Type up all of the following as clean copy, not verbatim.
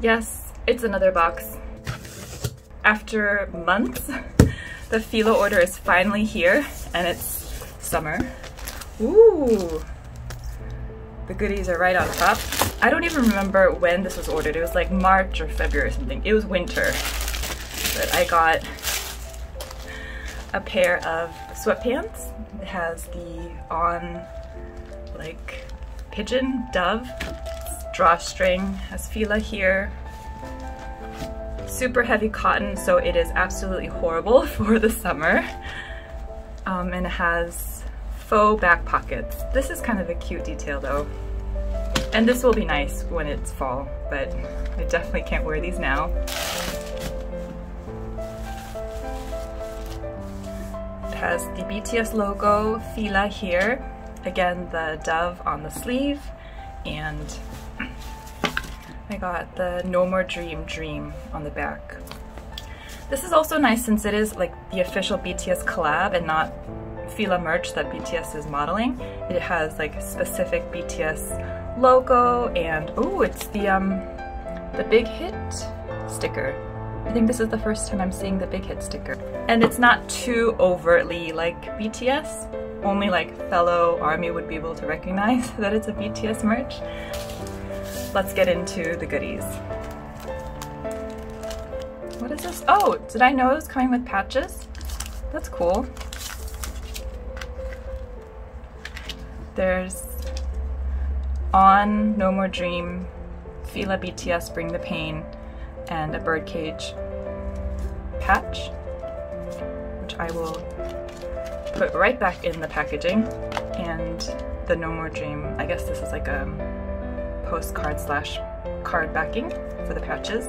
Yes, it's another box. After months, the FIla order is finally here, and it's summer. Ooh! The goodies are right on top. I don't even remember when this was ordered. It was like March or February or something. It was winter. But I got a pair of sweatpants. It has the like pigeon, dove, drawstring, has FIla here. Super heavy cotton, so it is absolutely horrible for the summer. And it has faux back pockets. This is kind of a cute detail though. And this will be nice when it's fall, but I definitely can't wear these now. It has the BTS logo, FIla here. Again, the dove on the sleeve, and I got the No More Dream Dream on the back. This is also nice since it is like the official BTS collab and not FIla merch that BTS is modeling. It has like specific BTS logo, and oh, it's the Big Hit sticker. I think this is the first time I'm seeing the Big Hit sticker. And it's not too overtly like BTS. Only like fellow ARMY would be able to recognize that it's a BTS merch. Let's get into the goodies. What is this? Oh, did I know it was coming with patches? That's cool. There's On, No More Dream, FIla BTS Bring the Pain, and a birdcage patch, which I will put right back in the packaging. And the No More Dream, I guess this is like a postcard slash card backing for the patches.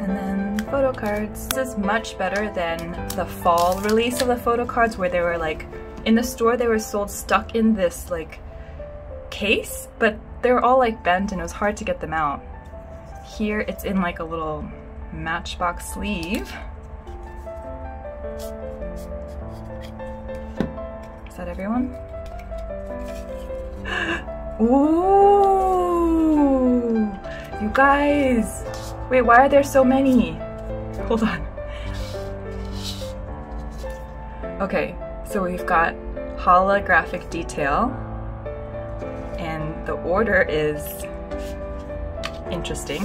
And then photo cards. This is much better than the fall release of the photo cards where they were like, in the store they were sold stuck in this like case, but they were all like bent and it was hard to get them out. Here it's in like a little matchbox sleeve. Is that everyone? Ooh! You guys! Wait, why are there so many? Hold on. Okay, so we've got holographic detail, and the order is interesting.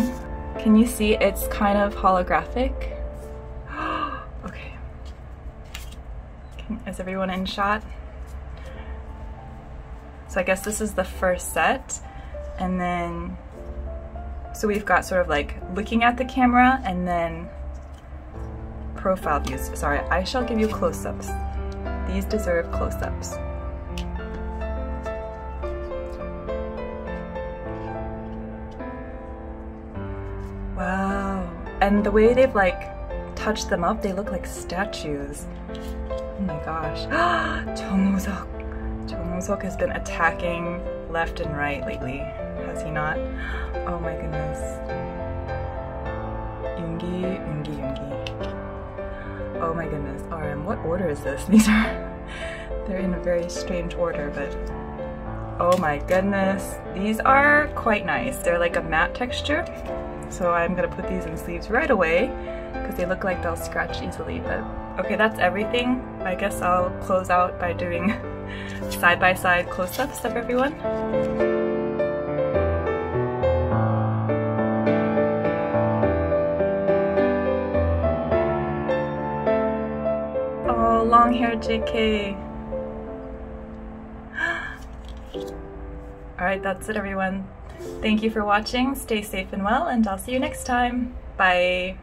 Can you see it's kind of holographic? Okay. Is everyone in shot? So I guess this is the first set, and then so we've got sort of like looking at the camera and then profile views. Sorry, I shall give you close-ups. These deserve close-ups. Wow. And the way they've like touched them up, they look like statues. Oh my gosh. Jongho-seok. Jongho-seok has been attacking left and right lately, has he not? Oh my goodness. Yoongi, Yoongi, Yoongi. Oh my goodness. RM, what order is this? These are, they're in a very strange order, but oh my goodness. These are quite nice. They're like a matte texture. So I'm gonna put these in sleeves right away because they look like they'll scratch easily, but okay, that's everything. I guess I'll close out by doing side-by-side close-ups of everyone. Oh, long hair JK. Alright, that's it everyone. Thank you for watching, stay safe and well, and I'll see you next time. Bye!